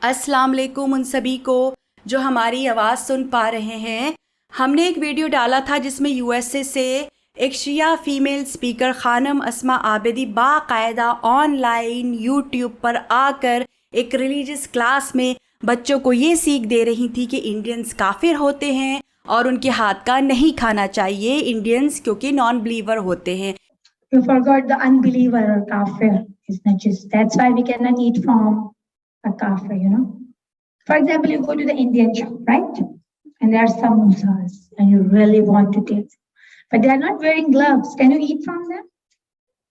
अस्सलाम वालेकुम उन सभी को जो हमारी आवाज़ सुन पा रहे हैं। हमने एक वीडियो डाला था जिसमें यूएसए से एक शिया फीमेल स्पीकर खानम अस्मा आबिदी बाकायदा ऑनलाइन यूट्यूब पर आकर एक रिलीजियस क्लास में बच्चों को ये सीख दे रही थी कि इंडियंस काफिर होते हैं और उनके हाथ का नहीं खाना चाहिए इंडियंस, क्योंकि नॉन बिलीवर होते हैं। You forgot the unbeliever or kafir is najis. That's why we cannot eat from a kafir, you know. For example, you go to the Indian shop, right? And there are samosas and you really want to taste. But they are not wearing gloves. Can you eat from them?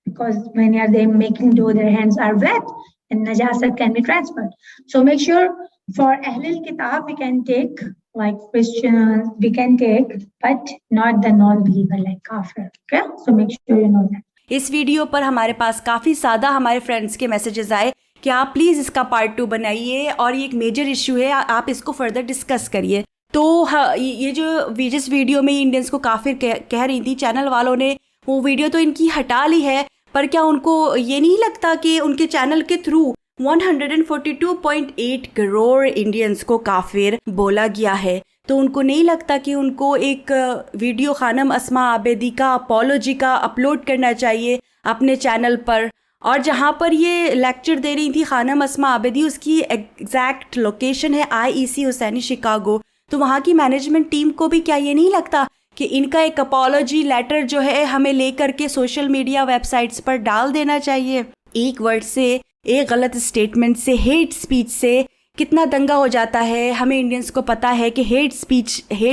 Because when they are making dough, their hands are wet and najasat can be transferred. So make sure for Ahlul Kitab, we can take like Christians, we can take, but not the non-believer like kafir. Okay? So make sure you know that. इस video पर हमारे पास काफ़ी ज़्यादा हमारे friends के messages आए कि आप प्लीज़ इसका पार्ट 2 बनाइए और ये एक मेजर इशू है, आप इसको फर्दर डिस्कस करिए। तो ये जो जिस वीडियो में इंडियंस को काफ़िर कह रही थी, चैनल वालों ने वो वीडियो तो इनकी हटा ली है, पर क्या उनको ये नहीं लगता कि उनके चैनल के थ्रू 142.8 करोड़ इंडियंस को काफिर बोला गया है? तो उनको नहीं लगता कि उनको एक वीडियो खानम अस्मा आबिदी का अपॉलोजी का अपलोड करना चाहिए अपने चैनल पर? और जहाँ पर ये लेक्चर दे रही थी खानम अस्मा आबिदी, उसकी एग्जैक्ट लोकेशन है IEC हुसैनी शिकागो। तो वहाँ की मैनेजमेंट टीम को भी क्या ये नहीं लगता कि इनका एक अपॉलोजी लेटर जो है हमें लेकर के सोशल मीडिया वेबसाइट्स पर डाल देना चाहिए? एक वर्ड से, एक गलत स्टेटमेंट से, हेट स्पीच से कितना दंगा हो जाता है। हमें इंडियंस को पता है कि हेट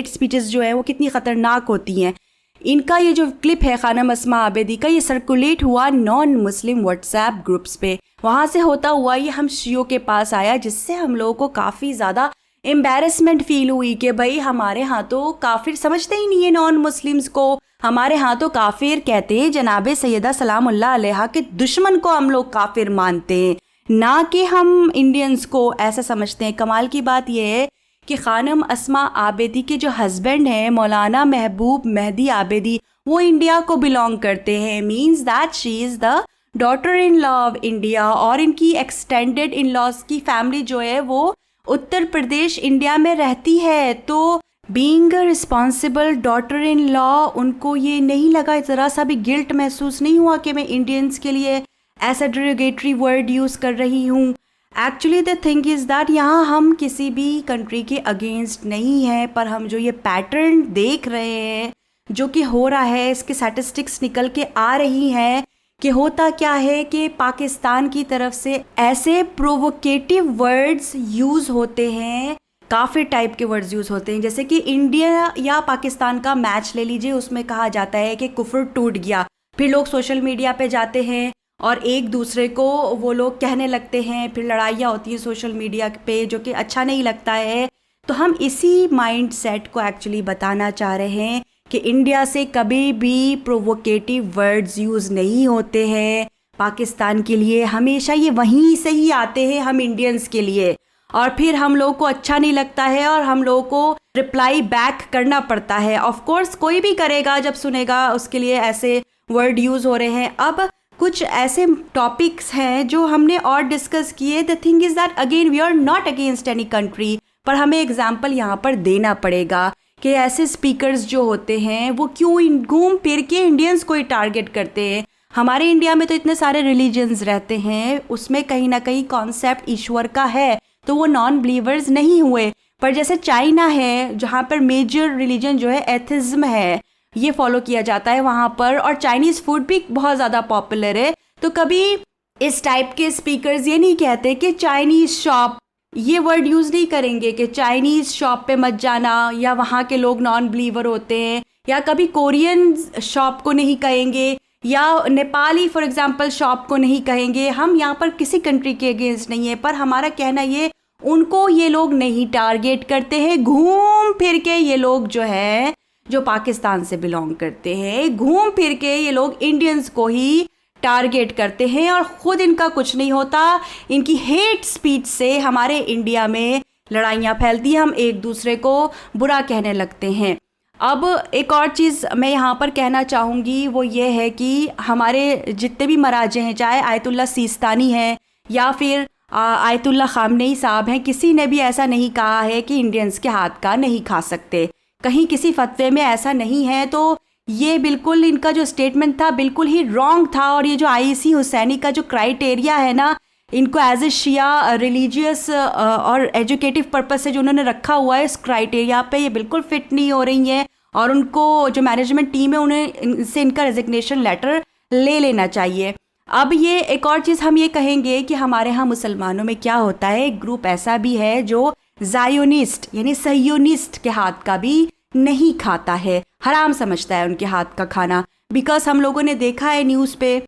स्पीचेस जो है वो कितनी ख़तरनाक होती हैं। इनका ये जो क्लिप है खानम अस्मा आबिदी का, ये सर्कुलेट हुआ नॉन मुस्लिम व्हाट्सएप ग्रुप्स पे। वहाँ से होता हुआ ये हम शियों के पास आया, जिससे हम लोगों को काफ़ी ज़्यादा एम्बैरसमेंट फील हुई कि भाई हमारे यहाँ तो काफिर समझते ही नहीं है नॉन मुस्लिम्स को। हमारे यहाँ तो काफिर कहते हैं जनाबे सैयदा सलामुल्लाह अलैहा के दुश्मन को हम लोग काफिर मानते हैं, ना कि हम इंडियंस को ऐसा समझते हैं। कमाल की बात यह है कि खानम अस्मा आबिदी के जो हस्बैंड हैं मौलाना महबूब मेहदी आबिदी, वो इंडिया को बिलोंग करते हैं। Means that she is the daughter in law of India, और इनकी एक्सटेंडेड इन लॉज की फैमिली जो है वो उत्तर प्रदेश इंडिया में रहती है। तो being a responsible daughter in law, उनको ये नहीं लगा, ज़रा सा भी गिल्ट महसूस नहीं हुआ कि मैं इंडियंस के लिए ऐसा डेरोगेटरी वर्ड यूज़ कर रही हूँ। Actually the thing is that यहाँ हम किसी भी कंट्री के अगेंस्ट नहीं हैं, पर हम जो ये पैटर्न देख रहे हैं जो कि हो रहा है, इसके स्टैटिस्टिक्स निकल के आ रही हैं कि होता क्या है कि पाकिस्तान की तरफ से ऐसे प्रोवोकेटिव वर्ड्स यूज़ होते हैं, काफ़ी टाइप के वर्ड्स यूज़ होते हैं। जैसे कि इंडिया या पाकिस्तान का मैच ले लीजिए, उसमें कहा जाता है कि कुफ्र टूट गया। फिर लोग सोशल मीडिया पे जाते हैं और एक दूसरे को वो लोग कहने लगते हैं, फिर लड़ाइयाँ होती हैं सोशल मीडिया पे, जो कि अच्छा नहीं लगता है। तो हम इसी माइंड सेट को एक्चुअली बताना चाह रहे हैं कि इंडिया से कभी भी प्रोवोकेटिव वर्ड्स यूज़ नहीं होते हैं। पाकिस्तान के लिए हमेशा ये वहीं से ही आते हैं हम इंडियंस के लिए, और फिर हम लोगों को अच्छा नहीं लगता है और हम लोगों को रिप्लाई बैक करना पड़ता है। ऑफ कोर्स कोई भी करेगा जब सुनेगा उसके लिए ऐसे वर्ड यूज़ हो रहे हैं। अब कुछ ऐसे टॉपिक्स हैं जो हमने और डिस्कस किए। The thing is that again we are not against any country, पर हमें एग्जाम्पल यहाँ पर देना पड़ेगा कि ऐसे स्पीकर्स जो होते हैं वो क्यों घूम फिर के इंडियंस को ही टारगेट करते हैं। हमारे इंडिया में तो इतने सारे रिलीजन्स रहते हैं, उसमें कहीं ना कहीं कॉन्सेप्ट ईश्वर का है, तो वो नॉन बिलीवर्स नहीं हुए। पर जैसे चाइना है जहाँ पर मेजर रिलीजन जो है एथिज्म है, ये फॉलो किया जाता है वहाँ पर, और चाइनीज़ फूड भी बहुत ज़्यादा पॉपुलर है। तो कभी इस टाइप के स्पीकर्स ये नहीं कहते कि चाइनीज़ शॉप, ये वर्ड यूज़ नहीं करेंगे कि चाइनीज़ शॉप पे मत जाना, या वहाँ के लोग नॉन बिलीवर होते हैं, या कभी कोरियन शॉप को नहीं कहेंगे, या नेपाली फॉर एग्जांपल शॉप को नहीं कहेंगे। हम यहाँ पर किसी कंट्री के अगेंस्ट नहीं है, पर हमारा कहना ये, उनको ये लोग नहीं टारगेट करते हैं। घूम फिर के ये लोग जो है, जो पाकिस्तान से बिलोंग करते हैं, घूम फिर के ये लोग इंडियंस को ही टारगेट करते हैं, और ख़ुद इनका कुछ नहीं होता। इनकी हेट स्पीच से हमारे इंडिया में लड़ाइयाँ फैलती हैं, हम एक दूसरे को बुरा कहने लगते हैं। अब एक और चीज़ मैं यहाँ पर कहना चाहूँगी, वो ये है कि हमारे जितने भी मराजे हैं, चाहे आयतुल्ला सीस्तानी है या फिर आयतुल्ला खामनेई साहब हैं, किसी ने भी ऐसा नहीं कहा है कि इंडियंस के हाथ का नहीं खा सकते, कहीं किसी फतवे में ऐसा नहीं है। तो ये बिल्कुल इनका जो स्टेटमेंट था बिल्कुल ही रॉन्ग था। और ये जो आईसी हुसैनी का जो क्राइटेरिया है ना, इनको एज ए शिया रिलीजियस और एजुकेटिव पर्पस से जो उन्होंने रखा हुआ है, इस क्राइटेरिया पे ये बिल्कुल फिट नहीं हो रही हैं। और उनको जो मैनेजमेंट टीम है उन्हें इनसे इनका रेजिग्नेशन लेटर ले लेना चाहिए। अब ये एक और चीज़ हम ये कहेंगे कि हमारे यहाँ मुसलमानों में क्या होता है, एक ग्रुप ऐसा भी है जो ज़ायोनिस्ट यानी सहियोनिस्ट के हाथ का भी नहीं खाता है, हराम समझता है उनके हाथ का खाना। बिकॉज हम लोगों ने देखा है न्यूज़ पे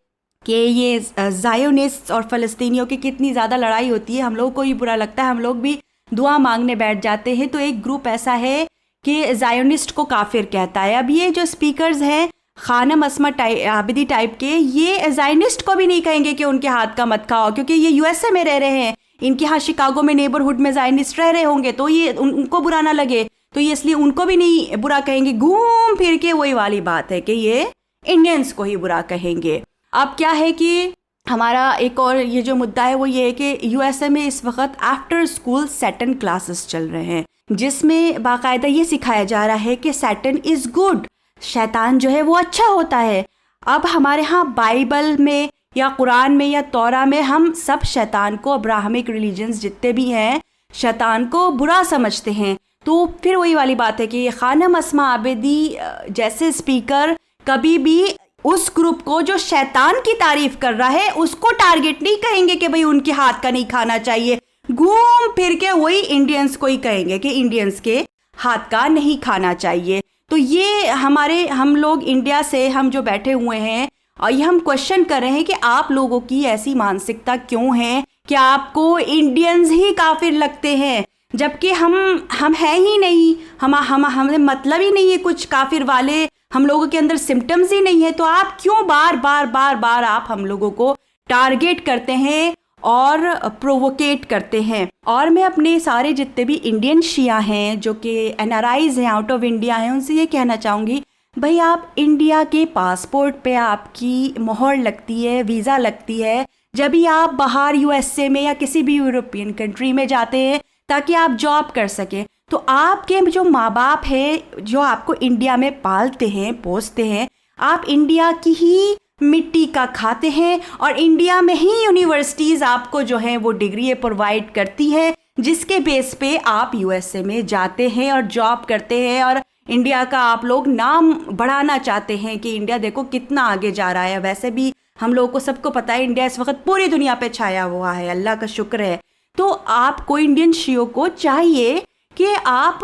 कि ये ज़ायोनिस्ट और फ़लस्तीनियों की कितनी ज़्यादा लड़ाई होती है, हम लोगों को ही बुरा लगता है, हम लोग भी दुआ मांगने बैठ जाते हैं। तो एक ग्रुप ऐसा है कि ज़ायोनिस्ट को काफिर कहता है। अब ये जो स्पीकर्स हैं खानम अस्मा आबिदी टाइप के, ये ज़ायोनिस्ट को भी नहीं कहेंगे कि उनके हाथ का मत खाओ, क्योंकि ये यूएसए में रह रहे हैं, इनके यहाँ शिकागो में नेबरहुड में ज़ायोनिस्ट रह रहे होंगे, तो ये उनको बुरा ना लगे, तो ये इसलिए उनको भी नहीं बुरा कहेंगे। घूम फिर के वही वाली बात है कि ये इंडियंस को ही बुरा कहेंगे। अब क्या है कि हमारा एक और ये जो मुद्दा है वो ये है कि यूएसए में इस वक्त आफ्टर स्कूल सैटन क्लासेस चल रहे हैं, जिसमें बाकायदा ये सिखाया जा रहा है कि सैटन इज़ गुड, शैतान जो है वो अच्छा होता है। अब हमारे यहाँ बाइबल में या कुरान में या तौरा में हम सब शैतान को, अब्राहमिक रिलीजन्स जितने भी हैं, शैतान को बुरा समझते हैं। तो फिर वही वाली बात है कि खानम अस्मा आबिदी जैसे स्पीकर कभी भी उस ग्रुप को जो शैतान की तारीफ कर रहा है उसको टारगेट नहीं कहेंगे कि भाई उनके हाथ का नहीं खाना चाहिए, घूम फिर के वही इंडियंस को ही कहेंगे कि इंडियंस के हाथ का नहीं खाना चाहिए। तो ये हम लोग इंडिया से हम जो बैठे हुए हैं और ये हम क्वेश्चन कर रहे हैं कि आप लोगों की ऐसी मानसिकता क्यों है कि आपको इंडियंस ही काफिर लगते हैं, जबकि हम हैं ही नहीं, हमें मतलब ही नहीं है कुछ काफिर वाले, हम लोगों के अंदर सिम्टम्स ही नहीं है। तो आप क्यों बार बार आप हम लोगों को टारगेट करते हैं और प्रोवोकेट करते हैं। और मैं अपने सारे जितने भी इंडियन शिया हैं जो कि एनआरआईज हैं, आउट ऑफ इंडिया हैं, उनसे ये कहना चाहूँगी, भाई आप इंडिया के पासपोर्ट पे आपकी मोहर लगती है, वीज़ा लगती है जब भी आप बाहर यूएसए में या किसी भी यूरोपियन कंट्री में जाते हैं ताकि आप जॉब कर सकें। तो आपके जो माँ बाप हैं जो आपको इंडिया में पालते हैं पोसते हैं, आप इंडिया की ही मिट्टी का खाते हैं और इंडिया में ही यूनिवर्सिटीज़ आपको जो है वो डिग्री प्रोवाइड करती है, जिसके बेस पे आप यूएसए में जाते हैं और जॉब करते हैं और इंडिया का आप लोग नाम बढ़ाना चाहते हैं कि इंडिया देखो कितना आगे जा रहा है। वैसे भी हम लोगों को सबको पता है इंडिया इस वक्त पूरी दुनिया पे छाया हुआ है, अल्लाह का शुक्र है। तो आपको इंडियन शियों को चाहिए कि आप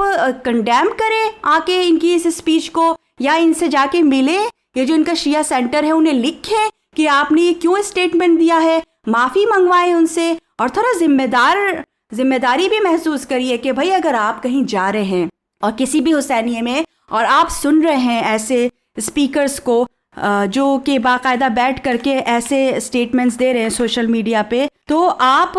कंडेम करें आके इनकी इस स्पीच को, या इनसे जाके मिले, ये जो इनका शिया सेंटर है उन्हें लिखें कि आपने ये क्यों स्टेटमेंट दिया है, माफ़ी मंगवाएं उनसे और थोड़ा जिम्मेदारी भी महसूस करिए कि भाई अगर आप कहीं जा रहे हैं और किसी भी हुसैनिये में और आप सुन रहे हैं ऐसे स्पीकर्स को जो कि बाकायदा बैठ करके ऐसे स्टेटमेंट्स दे रहे हैं सोशल मीडिया पे, तो आप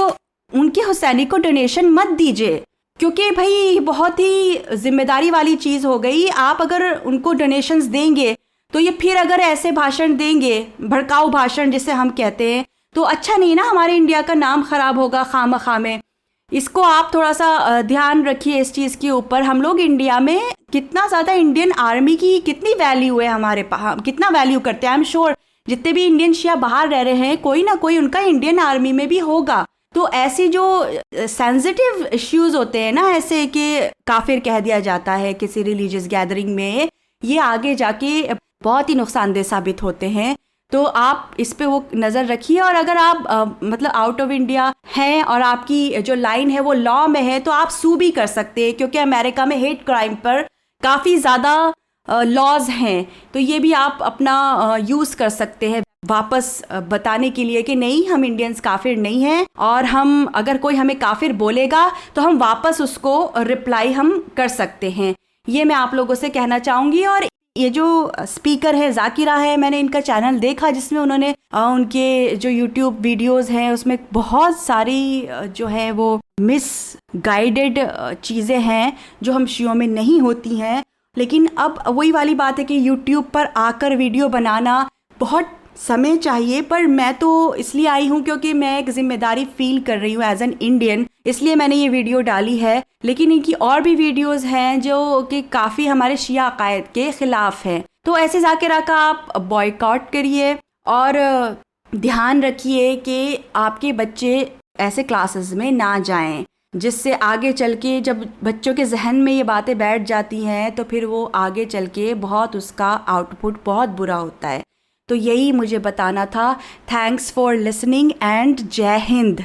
उनके हुसैनी को डोनेशन मत दीजिए, क्योंकि भाई बहुत ही जिम्मेदारी वाली चीज़ हो गई। आप अगर उनको डोनेशंस देंगे तो ये फिर अगर ऐसे भाषण देंगे, भड़काऊ भाषण जिसे हम कहते हैं, तो अच्छा नहीं ना, हमारे इंडिया का नाम ख़राब होगा खामखा में। इसको आप थोड़ा सा ध्यान रखिए इस चीज़ के ऊपर। हम लोग इंडिया में कितना ज़्यादा इंडियन आर्मी की कितनी वैल्यू है हमारे पास, कितना वैल्यू करते हैं। आई एम श्योर जितने भी इंडियन शिया बाहर रह रहे हैं कोई ना कोई उनका इंडियन आर्मी में भी होगा। तो ऐसी जो सेंसिटिव इश्यूज होते हैं ना, ऐसे कि काफिर कह दिया जाता है किसी रिलीजियस गैदरिंग में, ये आगे जाके बहुत ही नुकसानदेह साबित होते हैं। तो आप इस पे वो नज़र रखिए। और अगर आप मतलब आउट ऑफ इंडिया हैं और आपकी जो लाइन है वो लॉ में है तो आप सू भी कर सकते हैं, क्योंकि अमेरिका में हेट क्राइम पर काफ़ी ज़्यादा लॉज हैं। तो ये भी आप अपना यूज़ कर सकते हैं वापस बताने के लिए कि नहीं, हम इंडियंस काफिर नहीं हैं, और हम अगर कोई हमें काफिर बोलेगा तो हम वापस उसको रिप्लाई हम कर सकते हैं। ये मैं आप लोगों से कहना चाहूँगी। और ये जो स्पीकर है जाकिरा है, मैंने इनका चैनल देखा जिसमें उन्होंने उनके जो यूट्यूब वीडियोस हैं उसमें बहुत सारी जो है वो मिस गाइडेड चीज़ें हैं जो हम शियों में नहीं होती हैं। लेकिन अब वही वाली बात है कि यूट्यूब पर आकर वीडियो बनाना बहुत समय चाहिए, पर मैं तो इसलिए आई हूँ क्योंकि मैं एक जिम्मेदारी फील कर रही हूँ एज एन इंडियन, इसलिए मैंने ये वीडियो डाली है। लेकिन इनकी और भी वीडियोस हैं जो कि काफ़ी हमारे शिया अकायद के ख़िलाफ़ हैं। तो ऐसे ज़ाकिरा का आप बॉयकॉट करिए और ध्यान रखिए कि आपके बच्चे ऐसे क्लासेस में ना जाएं, जिससे आगे चल के जब बच्चों के जहन में ये बातें बैठ जाती हैं तो फिर वो आगे चल के बहुत उसका आउटपुट बहुत बुरा होता है। तो यही मुझे बताना था। थैंक्स फॉर लिसनिंग एंड जय हिंद।